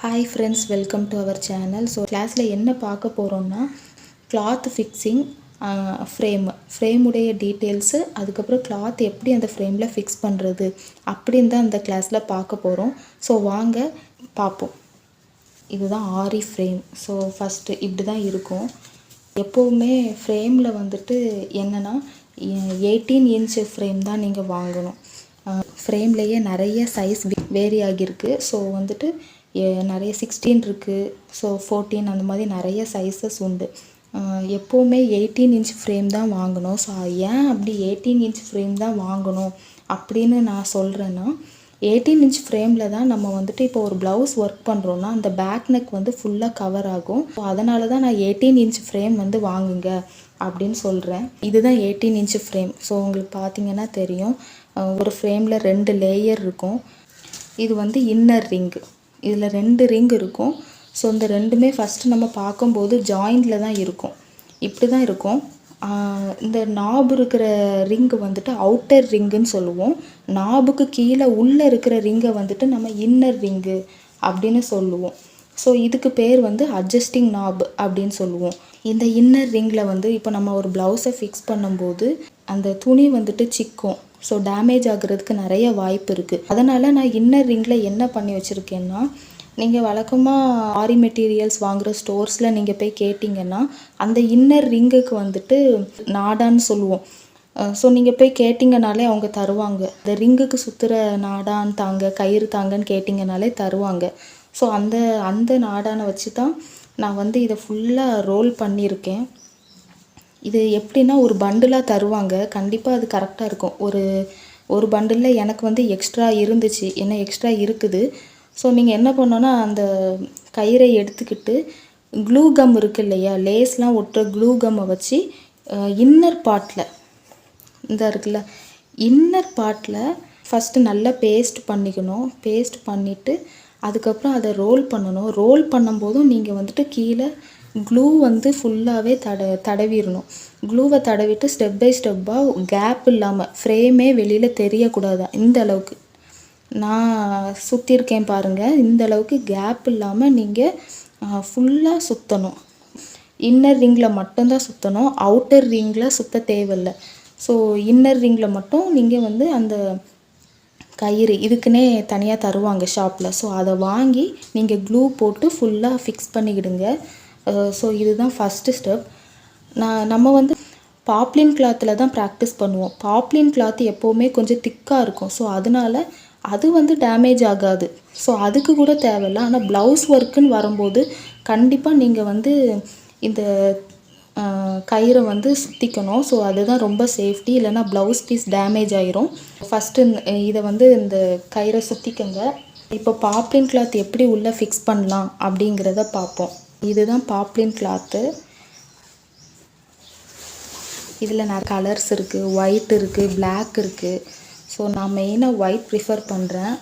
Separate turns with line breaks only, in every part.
Hi friends, welcome to our channel. So கிளாஸில் என்ன பார்க்க போகிறோம்னா கிளாத் ஃபிக்ஸிங், ஃப்ரேமுடைய டீட்டெயில்ஸு, அதுக்கப்புறம் கிளாத் எப்படி அந்த ஃப்ரேமில் ஃபிக்ஸ் பண்ணுறது அப்படின்னு தான் அந்த கிளாஸில் பார்க்க போகிறோம். ஸோ வாங்க பார்ப்போம். இதுதான் ஆரி ஃப்ரேம். ஸோ ஃபஸ்ட்டு இப்படி தான் இருக்கும். எப்போவுமே ஃப்ரேமில் வந்துட்டு என்னென்னா 18 இன்ச் ஃப்ரேம் தான் நீங்கள் வாங்கணும். ஃப்ரேம்லேயே நிறைய சைஸ் வேரி ஆகியிருக்கு. ஸோ வந்துட்டு நிறைய 16 இருக்குது, ஸோ 14 அந்த மாதிரி நிறைய சைஸஸ் உண்டு. எப்போவுமே 18 இன்ச் ஃப்ரேம் தான் வாங்கணும். ஸோ ஏன் அப்படி 18 இன்ச் ஃப்ரேம் தான் வாங்கணும் அப்படின்னு நான் சொல்கிறேன்னா, 18 இன்ச் ஃப்ரேமில் தான் நம்ம வந்துட்டு இப்போ ஒரு ப்ளவுஸ் ஒர்க் பண்ணுறோன்னா அந்த பேக் நெக் வந்து ஃபுல்லாக கவர் ஆகும். ஸோ அதனால தான் நான் 18 இன்ச் ஃப்ரேம் வந்து வாங்குங்க அப்படின்னு சொல்கிறேன். இதுதான் 18 இன்ச் ஃப்ரேம். ஸோ உங்களுக்கு பார்த்தீங்கன்னா தெரியும், ஒரு ஃப்ரேமில் 2 லேயர் இருக்கும். இது வந்து இன்னர் ரிங்கு. இதில் 2 ரிங் இருக்கும். ஸோ இந்த ரெண்டுமே ஃபஸ்ட்டு நம்ம பார்க்கும்போது ஜாயிண்டில் தான் இருக்கும். இப்படி தான் இருக்கும். இந்த நாபு இருக்கிற ரிங்கு வந்துட்டு அவுட்டர் ரிங்குன்னு சொல்லுவோம். நாபுக்கு கீழே உள்ளே இருக்கிற ரிங்கை வந்துட்டு நம்ம இன்னர் ரிங்கு அப்படின்னு சொல்லுவோம். ஸோ இதுக்கு பேர் வந்து அட்ஜஸ்டிங் நாப் அப்படின்னு சொல்லுவோம். இந்த இன்னர் ரிங்கில் வந்து இப்போ நம்ம ஒரு ப்ளவுஸை ஃபிக்ஸ் பண்ணும்போது அந்த துணி வந்துட்டு சிக்கும். ஸோ டேமேஜ் ஆகுறதுக்கு நிறைய வாய்ப்பு இருக்குது. அதனால் நான் இன்னர் ரிங்கில் என்ன பண்ணி வச்சுருக்கேன்னா, நீங்கள் வழக்கமாக ஆரி மெட்டீரியல்ஸ் வாங்குகிற ஸ்டோர்ஸில் நீங்கள் போய் கேட்டிங்கன்னா அந்த இன்னர் ரிங்குக்கு வந்துட்டு நாடான்னு சொல்லுவோம். ஸோ நீங்கள் போய் கேட்டிங்கனாலே அவங்க தருவாங்க. இந்த ரிங்குக்கு சுற்றுற நாடான் தாங்க, கயிறு தாங்கன்னு கேட்டிங்கனாலே தருவாங்க. ஸோ அந்த நாடானை வச்சு தான் நான் வந்து இதை ஃபுல்லாக ரோல் பண்ணியிருக்கேன். இது எப்படின்னா ஒரு பண்டிலாக தருவாங்க. கண்டிப்பாக அது கரெக்டாக இருக்கும். ஒரு பண்டிலில் எனக்கு வந்து எக்ஸ்ட்ரா இருந்துச்சு, என்ன எக்ஸ்ட்ரா இருக்குது. ஸோ நீங்கள் என்ன பண்ணோன்னா, அந்த கயிறை எடுத்துக்கிட்டு க்ளூ கம் இருக்குது இல்லையா, லேஸ்லாம் ஒட்டுற க்ளூ கம்மை வச்சு இன்னர் பார்ட்டில் இந்த இருக்குல்ல, இன்னர் பார்ட்டில் ஃபஸ்ட்டு நல்லா பேஸ்ட் பண்ணிக்கணும். பேஸ்ட் பண்ணிவிட்டு அதுக்கப்புறம் அதை ரோல் பண்ணணும். ரோல் பண்ணும்போதும் நீங்கள் வந்துட்டு கீழே க்ளூ வந்து ஃபுல்லாகவே தடவிடணும். க்ளூவை தடவிட்டு ஸ்டெப் பை ஸ்டெப்பாக கேப் இல்லாமல், ஃப்ரேமே வெளியில் தெரியக்கூடாது. இந்த அளவுக்கு நான் சுற்றிருக்கேன் பாருங்கள். இந்த அளவுக்கு கேப் இல்லாமல் நீங்கள் ஃபுல்லாக சுற்றணும். இன்னர் ரிங்கில் மட்டும்தான் சுற்றணும், அவுட்டர் ரிங்கில் சுற்ற தேவையில்லை. ஸோ இன்னர் ரிங்கில் மட்டும் நீங்கள் வந்து அந்த கயிறு இதுக்குன்னே தனியாக தருவாங்க ஷாப்பில். ஸோ அதை வாங்கி நீங்கள் க்ளூ போட்டு ஃபுல்லாக ஃபிக்ஸ் பண்ணிக்கிடுங்க. ஸோ இதுதான் ஃபஸ்ட்டு ஸ்டெப். நம்ம வந்து பாப்லின் கிளாத்தில் தான் ப்ராக்டிஸ் பண்ணுவோம். பாப்லின் கிளாத் எப்போவுமே கொஞ்சம் திக்காக இருக்கும். ஸோ அதனால அது வந்து டேமேஜ் ஆகாது. ஸோ அதுக்கு கூட தேவையில்லை. ஆனால் ப்ளவுஸ் ஒர்க்குன்னு வரும்போது கண்டிப்பாக நீங்கள் வந்து இந்த கயிறை வந்து சுற்றிக்கணும். ஸோ அதுதான் ரொம்ப சேஃப்டி. இல்லைனா ப்ளவுஸ் பீஸ் டேமேஜ் ஆயிரும். ஃபஸ்ட்டு இதை வந்து இந்த கயிறை சுற்றிக்கங்க. இப்போ பாப்லின் கிளாத் எப்படி உள்ளே ஃபிக்ஸ் பண்ணலாம் அப்படிங்கிறத பார்ப்போம். இதுதான் பாப்லின் கிளாத்து. இதில் நிறைய கலர்ஸ் இருக்குது. ஒயிட் இருக்குது, பிளாக் இருக்குது. ஸோ நான் மெயினாக ஒயிட் ப்ரிஃபர் பண்ணுறேன்.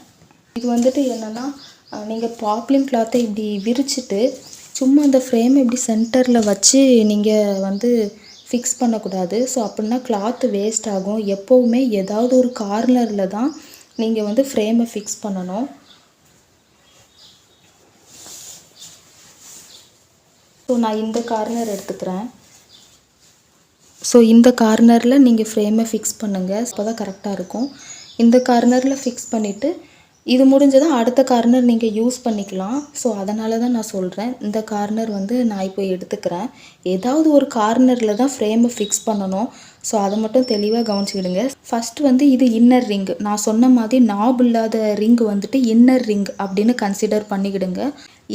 இது வந்துட்டு என்னென்னா, நீங்கள் பாப்லின் கிளாத்தை இப்படி விரிச்சிட்டு சும்மா அந்த ஃப்ரேம் இப்படி சென்டரில் வச்சு நீங்கள் வந்து ஃபிக்ஸ் பண்ணக்கூடாது. ஸோ அப்படின்னா கிளாத்து வேஸ்ட் ஆகும். எப்போவுமே ஏதாவது ஒரு கார்னரில் தான் நீங்கள் வந்து ஃப்ரேமை ஃபிக்ஸ் பண்ணணும். ஸோ நான் இந்த கார்னர் எடுத்துக்கிறேன். ஸோ இந்த கார்னரில் நீங்கள் ஃப்ரேமை ஃபிக்ஸ் பண்ணுங்கள். அப்போ தான் கரெக்டாக இருக்கும். இந்த கார்னரில் ஃபிக்ஸ் பண்ணிவிட்டு இது முடிஞ்சதும் அடுத்த கார்னர் நீங்கள் யூஸ் பண்ணிக்கலாம். ஸோ அதனால தான் நான் சொல்கிறேன். இந்த கார்னர் வந்து நான் இப்போ எடுத்துக்கிறேன். ஏதாவது ஒரு கார்னரில் தான் ஃப்ரேமை ஃபிக்ஸ் பண்ணணும். ஸோ அதை மட்டும் தெளிவாக கவனிச்சிக்கிடுங்க. ஃபஸ்ட்டு வந்து இது இன்னர் ரிங்கு. நான் சொன்ன மாதிரி நாப் இல்லாத ரிங்கு வந்துட்டு இன்னர் ரிங் அப்படின்னு கன்சிடர் பண்ணிக்கிடுங்க.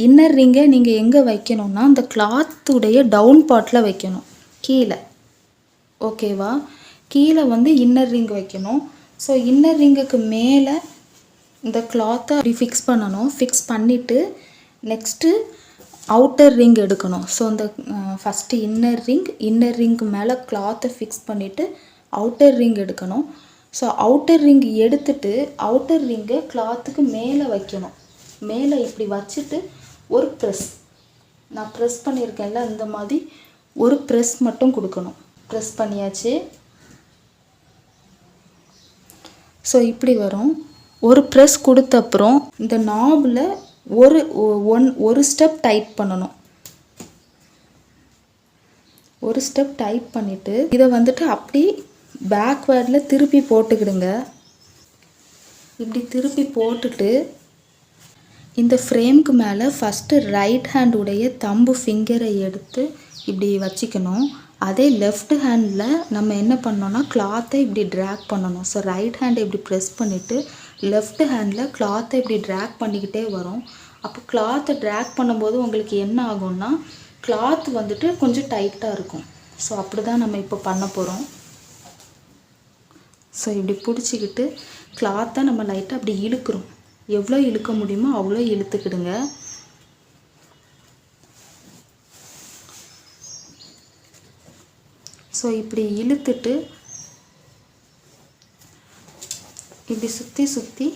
இன்னர் ரிங்கை நீங்கள் எங்கே வைக்கணும்னா அந்த கிளாத்துடைய டவுன் பார்ட்டில் வைக்கணும், கீழே. ஓகேவா? கீழே வந்து இன்னர் ரிங் வைக்கணும். ஸோ இன்னர் ரிங்குக்கு மேலே இந்த கிளாத்தை அப்படி ஃபிக்ஸ் பண்ணணும். ஃபிக்ஸ் பண்ணிவிட்டு நெக்ஸ்ட்டு அவுட்டர் ரிங் எடுக்கணும். ஸோ இந்த ஃபஸ்ட்டு இன்னர் ரிங்கு மேலே கிளாத்தை ஃபிக்ஸ் பண்ணிவிட்டு அவுட்டர் ரிங் எடுக்கணும். ஸோ அவுட்டர் ரிங் எடுத்துட்டு அவுட்டர் ரிங்கை கிளாத்துக்கு மேலே வைக்கணும். மேலே இப்படி வச்சுட்டு ஒரு ப்ரெஸ், நான் ப்ரெஸ் பண்ணியிருக்கேன்ல, இந்த மாதிரி ஒரு ப்ரெஸ் மட்டும் கொடுக்கணும். ப்ரெஸ் பண்ணியாச்சு. ஸோ இப்படி வரும். ஒரு ப்ரெஸ் கொடுத்த அப்புறம் இந்த நாபில் ஒரு ஸ்டெப் டைட் பண்ணணும். ஒரு ஸ்டெப் டைட் பண்ணிவிட்டு இதை வந்துட்டு அப்படி பேக்வேர்டில் திருப்பி போட்டுக்கிடுங்க. இப்படி திருப்பி போட்டுட்டு இந்த ஃப்ரேம்க்கு மேலே ஃபஸ்ட்டு ரைட் ஹேண்ட் உடைய தம்பு ஃபிங்கரை எடுத்து இப்படி வச்சுக்கணும். அதே லெஃப்ட் ஹேண்டில் நம்ம என்ன பண்ணோன்னா கிளாத்தை இப்படி ட்ராக் பண்ணணும். ஸோ ரைட் ஹேண்டை இப்படி ப்ரெஸ் பண்ணிவிட்டு லெஃப்ட் ஹேண்டில் கிளாத்தை இப்படி ட்ராக் பண்ணிக்கிட்டே வரும். அப்போ கிளாத்தை ட்ராக் பண்ணும்போது உங்களுக்கு என்ன ஆகும்னா கிளாத் வந்துட்டு கொஞ்சம் டைட்டாக இருக்கும். ஸோ அப்படி தான் நம்ம இப்போ பண்ண போகிறோம். ஸோ இப்படி பிடிச்சிக்கிட்டு கிளாத்தை நம்ம லைட்டாக அப்படி இழுக்கிறோம். எவ்வளோ இழுக்க முடியுமோ அவ்வளோ இழுத்துக்கிடுங்க. ஸோ இப்படி இழுத்துட்டு இப்படி சுற்றி சுற்றி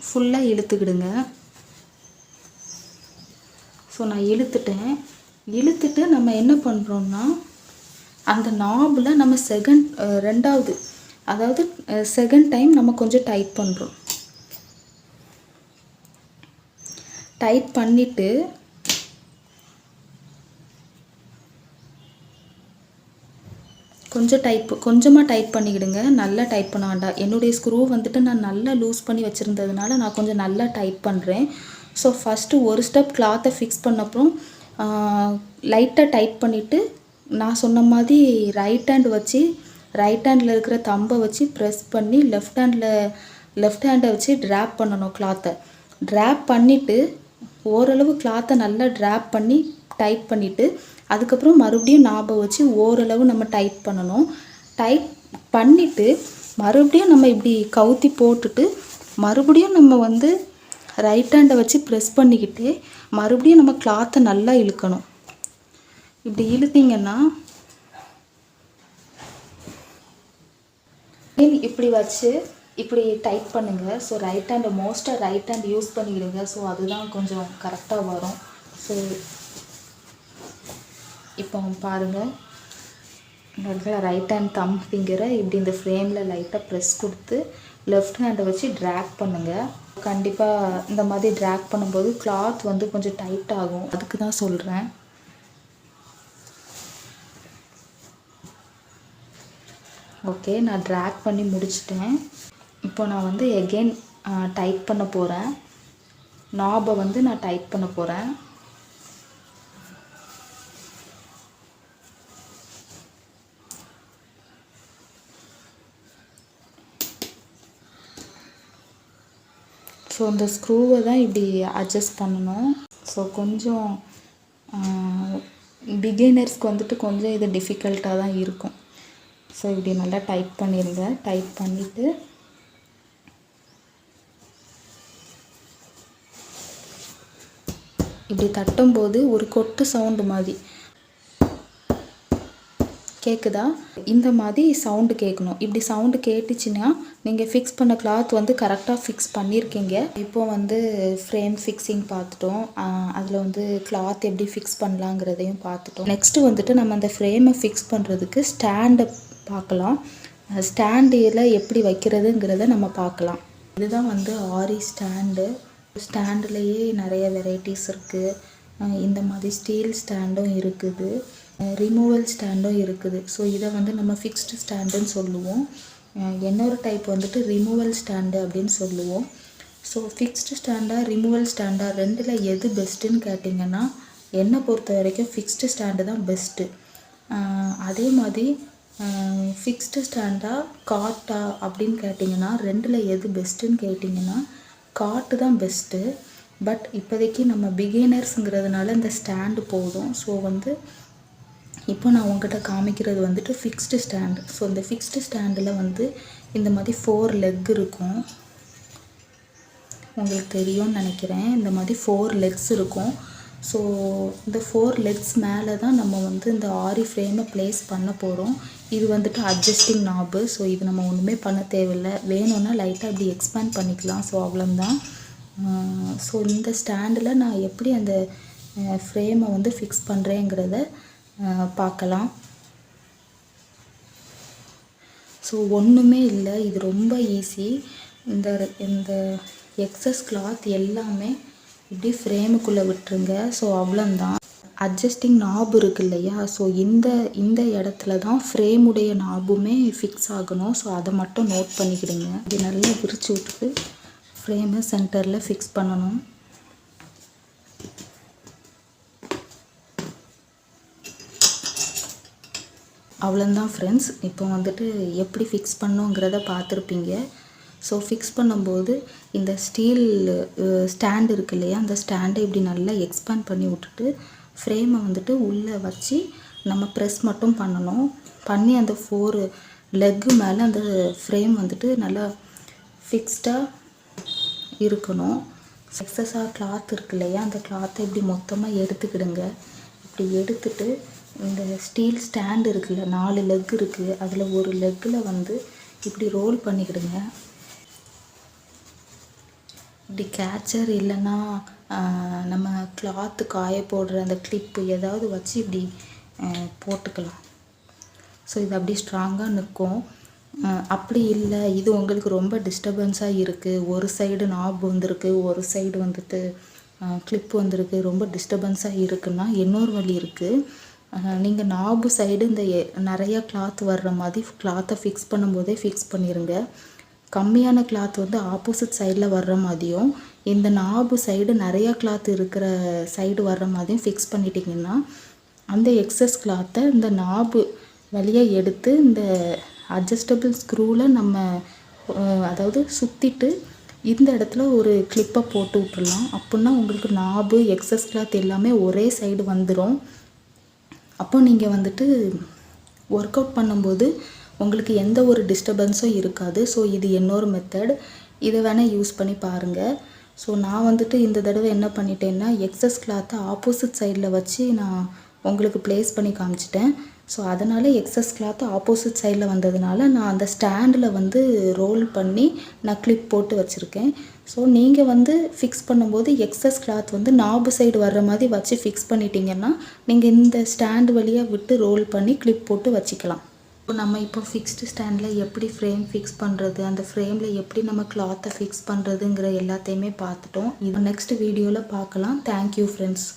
ஃபுல்லாக இழுத்துக்கிடுங்க. ஸோ நான் இழுத்துட்டு நம்ம என்ன பண்ணுறோன்னா அந்த நாபில் நம்ம ரெண்டாவது அதாவது செகண்ட் டைம் நம்ம கொஞ்சம் டைட் பண்ணுறோம். டைட் பண்ணிவிட்டு கொஞ்சமாக டைட் பண்ணிக்கிடுங்க. நல்லா டைட் பண்ண வேண்டாம். என்னுடைய ஸ்க்ரூ வந்துட்டு நான் நல்லா லூஸ் பண்ணி வச்சுருந்ததுனால நான் கொஞ்சம் நல்லா டைட் பண்ணுறேன். ஸோ ஃபஸ்ட்டு ஒரு ஸ்டெப் கிளாத்தை ஃபிக்ஸ் பண்ணப்பறம் லைட்டாக டைட் பண்ணிவிட்டு நான் சொன்ன மாதிரி ரைட் ஹேண்டில் இருக்கிற தம்பை வச்சு ப்ரெஸ் பண்ணி லெஃப்ட் ஹேண்டை வச்சு ட்ராப் பண்ணணும். கிளாத்தை ட்ராப் பண்ணிவிட்டு ஓரளவு கிளாத்தை நல்லா ட்ராப் பண்ணி டைட் பண்ணிவிட்டு அதுக்கப்புறம் மறுபடியும் நாபை வச்சு ஓரளவு நம்ம டைட் பண்ணணும். டைட் பண்ணிவிட்டு மறுபடியும் நம்ம இப்படி கவுத்தி போட்டுட்டு மறுபடியும் நம்ம வந்து ரைட் ஹேண்டை வச்சு ப்ரெஸ் பண்ணிக்கிட்டு மறுபடியும் நம்ம கிளாத்தை நல்லா இழுக்கணும். இப்படி இழுத்தீங்கன்னா இப்படி வச்சு இப்படி டைட் பண்ணுங்கள். ஸோ மோஸ்ட்டாக ரைட் ஹேண்ட் யூஸ் பண்ணிக்கிடுங்க. ஸோ அதுதான் கொஞ்சம் கரெக்டாக வரும். ஸோ இப்போ பாருங்கள், இந்த இடத்துல ரைட் ஹேண்ட் தம் ஃபிங்கரை இப்படி இந்த ஃப்ரேமில் லைட்டாக ப்ரெஸ் கொடுத்து லெஃப்ட் ஹேண்டை வச்சு ட்ராக் பண்ணுங்கள். கண்டிப்பாக இந்த மாதிரி ட்ராக் பண்ணும்போது கிளாத் வந்து கொஞ்சம் டைட் ஆகும். அதுக்கு தான் சொல்கிறேன். ஓகே, நான் ட்ராக் பண்ணி முடிச்சிட்டேன். இப்போ நான் வந்து எகெயின் டைட் பண்ண போகிறேன். நாபை வந்து நான் டைட் பண்ண போகிறேன். ஸோ இந்த ஸ்க்ரூவை தான் இப்படி அட்ஜஸ்ட் பண்ணணும். ஸோ கொஞ்சம் பிகினர்ஸ்க்கு வந்துட்டு கொஞ்சம் இது டிஃபிகல்ட்டாக தான் இருக்கும். ஸோ இப்படி நல்லா டைட் பண்ணிடுங்க. டைட் பண்ணிவிட்டு இப்படி தட்டும்போது ஒரு கொட்டு சவுண்டு மாதிரி கேட்குதா? இந்த மாதிரி சவுண்டு கேட்கணும். இப்படி சவுண்டு கேட்டுச்சுன்னா நீங்கள் ஃபிக்ஸ் பண்ண கிளாத் வந்து கரெக்டாக ஃபிக்ஸ் பண்ணியிருக்கீங்க. இப்போது வந்து ஃப்ரேம் ஃபிக்ஸிங் பார்த்துட்டோம். அதில் வந்து கிளாத் எப்படி ஃபிக்ஸ் பண்ணலாங்கிறதையும் பார்த்துட்டோம். நெக்ஸ்ட்டு வந்துட்டு நம்ம அந்த ஃப்ரேமை ஃபிக்ஸ் பண்ணுறதுக்கு ஸ்டாண்டை பார்க்கலாம். ஸ்டாண்டில் எப்படி வைக்கிறதுங்கிறத நம்ம பார்க்கலாம். இதுதான் வந்து ஆரி ஸ்டாண்டு. ஸ்டாண்டுலேயே நிறைய வெரைட்டிஸ் இருக்குது. இந்த மாதிரி ஸ்டீல் ஸ்டாண்டும் இருக்குது, ரிமூவல் ஸ்டாண்டும் இருக்குது. ஸோ இதை வந்து நம்ம ஃபிக்ஸ்டு ஸ்டாண்டுன்னு சொல்லுவோம். இன்னொரு டைப் வந்துட்டு ரிமூவல் ஸ்டாண்டு அப்படின்னு சொல்லுவோம். ஸோ ஃபிக்ஸ்டு ஸ்டாண்டா ரிமூவல் ஸ்டாண்டா ரெண்டில் எது பெஸ்ட்டுன்னு கேட்டிங்கன்னா என்னை பொறுத்த வரைக்கும் ஃபிக்ஸ்டு ஸ்டாண்டு தான் பெஸ்ட்டு. அதே மாதிரி ஃபிக்ஸ்டு ஸ்டாண்டா காட்டா அப்படின்னு கேட்டிங்கன்னா ரெண்டில் எது பெஸ்ட்டுன்னு கேட்டிங்கன்னா காட்டு தான் பெஸ்ட்டு. பட் இப்போதைக்கு நம்ம பிகினர்ஸுங்கிறதுனால இந்த ஸ்டாண்டு போதும். ஸோ வந்து இப்போ நான் உங்கள்கிட்ட காமிக்கிறது வந்துட்டு ஃபிக்ஸ்டு ஸ்டாண்டு. ஸோ இந்த ஃபிக்ஸ்டு ஸ்டாண்டில் வந்து இந்த மாதிரி 4 லெக் இருக்கும். உங்களுக்கு தெரியும்னு நினைக்கிறேன். இந்த மாதிரி 4 லெக்ஸ் இருக்கும். ஸோ இந்த 4 லெக்ஸ் மேலே தான் நம்ம வந்து இந்த ஆரி ஃப்ரேமை ப்ளேஸ் பண்ண போகிறோம். இது வந்துட்டு அட்ஜஸ்டிங் நாபு. ஸோ இது நம்ம ஒன்றுமே பண்ண தேவையில்லை. வேணும்னா லைட்டாக இப்படி எக்ஸ்பேண்ட் பண்ணிக்கலாம். ஸோ அவ்வளோதான். ஸோ இந்த ஸ்டாண்டில் நான் எப்படி அந்த ஃப்ரேமை வந்து ஃபிக்ஸ் பண்ணுறேங்கிறத பார்க்கலாம். ஸோ ஒன்றுமே இல்லை, இது ரொம்ப ஈஸி. இந்த எக்ஸஸ் கிளாத் எல்லாமே இப்படி ஃப்ரேமுக்குள்ளே விட்டுருங்க. ஸோ அவ்வளோந்தான். அட்ஜஸ்டிங் நாப் இருக்கு இல்லையா, ஸோ இந்த இடத்துல தான் ஃப்ரேமுடைய நாபுமே ஃபிக்ஸ் ஆகணும். ஸோ அதை மட்டும் நோட் பண்ணிக்கிடுங்க. இது நல்லா விரிச்சு விட்டுட்டு ஃப்ரேமை சென்டரில் ஃபிக்ஸ் பண்ணணும். அவ்வளோந்தான் ஃப்ரெண்ட்ஸ். இப்போ வந்துட்டு எப்படி ஃபிக்ஸ் பண்ணோங்கிறத பார்த்துருப்பீங்க. ஸோ ஃபிக்ஸ் பண்ணும்போது இந்த ஸ்டீல் ஸ்டாண்ட் இருக்கு இல்லையா, அந்த ஸ்டாண்டை இப்படி நல்லா எக்ஸ்பேண்ட் பண்ணி விட்டுட்டு ஃப்ரேமை வந்துட்டு உள்ளே வச்சு நம்ம ப்ரெஸ் மட்டும் பண்ணணும். பண்ணி அந்த 4 லெக்கு மேலே அந்த ஃப்ரேம் வந்துட்டு நல்லா ஃபிக்ஸ்டாக இருக்கணும். எக்ஸஸாக கிளாத் இருக்கு இல்லையா, அந்த கிளாத்தை இப்படி மொத்தமாக எடுத்துக்கிடுங்க. இப்படி எடுத்துட்டு இந்த ஸ்டீல் ஸ்டாண்ட் இருக்குல்ல, 4 லெக் இருக்குது, அதில் ஒரு லெக்கில் வந்து இப்படி ரோல் பண்ணிக்கிடுங்க. இப்படி கேச்சர் இல்லைன்னா நம்ம கிளாத்து காய போடுற அந்த கிளிப்பு ஏதாவது வச்சு இப்படி போட்டுக்கலாம். ஸோ இது அப்படி ஸ்ட்ராங்காக நிற்கும். அப்படி இல்லை, இது உங்களுக்கு ரொம்ப டிஸ்டர்பன்ஸாக இருக்குது, ஒரு சைடு நாப் வந்திருக்கு, ஒரு சைடு வந்துட்டு கிளிப்பு வந்திருக்கு, ரொம்ப டிஸ்டர்பன்ஸாக இருக்குன்னா இன்னொரு வழி இருக்குது. நீங்கள் நாபு சைடு இந்த நிறையா கிளாத் வர்ற மாதிரி கிளாத்தை ஃபிக்ஸ் பண்ணும்போதே ஃபிக்ஸ் பண்ணிடுங்க. கம்மியான கிளாத் வந்து ஆப்போசிட் சைடில் வர்ற மாதிரியும், இந்த நாபு சைடு நிறையா கிளாத் இருக்கிற சைடு வர்ற மாதிரியும் ஃபிக்ஸ் பண்ணிட்டிங்கன்னா அந்த எக்ஸஸ் கிளாத்தை இந்த நாபு வழியாக எடுத்து இந்த அட்ஜஸ்டபிள் ஸ்க்ரூவில் நம்ம அதாவது சுற்றிட்டு இந்த இடத்துல ஒரு கிளிப்பை போட்டு விட்டுடலாம். அப்படின்னா உங்களுக்கு நாபு எக்ஸஸ் கிளாத் எல்லாமே ஒரே சைடு வந்துடும். அப்போ நீங்கள் வந்துட்டு ஒர்க் அவுட் பண்ணும்போது உங்களுக்கு எந்த ஒரு டிஸ்டர்பன்ஸும் இருக்காது. ஸோ இது இன்னொரு மெத்தட், இதை வேணால் யூஸ் பண்ணி பாருங்கள். ஸோ நான் வந்துட்டு இந்த தடவை என்ன பண்ணிட்டேன்னா எக்ஸஸ் கிளாத்தை ஆப்போசிட் சைடில் வச்சு நான் உங்களுக்கு ப்ளேஸ் பண்ணி காமிச்சிட்டேன். ஸோ அதனால் எக்ஸஸ் கிளாத்து ஆப்போசிட் சைடில் வந்ததுனால நான் அந்த ஸ்டாண்டில் வந்து ரோல் பண்ணி நான் கிளிப் போட்டு வச்சுருக்கேன். ஸோ நீங்கள் வந்து ஃபிக்ஸ் பண்ணும்போது எக்ஸஸ் கிளாத் வந்து நாபு சைடு வர்ற மாதிரி வச்சு ஃபிக்ஸ் பண்ணிட்டீங்கன்னா நீங்கள் இந்த ஸ்டாண்டு வழியாக விட்டு ரோல் பண்ணி கிளிப் போட்டு வச்சுக்கலாம். இப்போ நம்ம இப்போ ஃபிக்ஸ்டு ஸ்டாண்டில் எப்படி ஃப்ரேம் ஃபிக்ஸ் பண்ணுறது, அந்த ஃப்ரேமில் எப்படி நம்ம கிளாத்தை ஃபிக்ஸ் பண்ணுறதுங்கிற எல்லாத்தையுமே பார்த்துட்டோம். இது நெக்ஸ்ட் வீடியோவில் பார்க்கலாம். Thank you friends.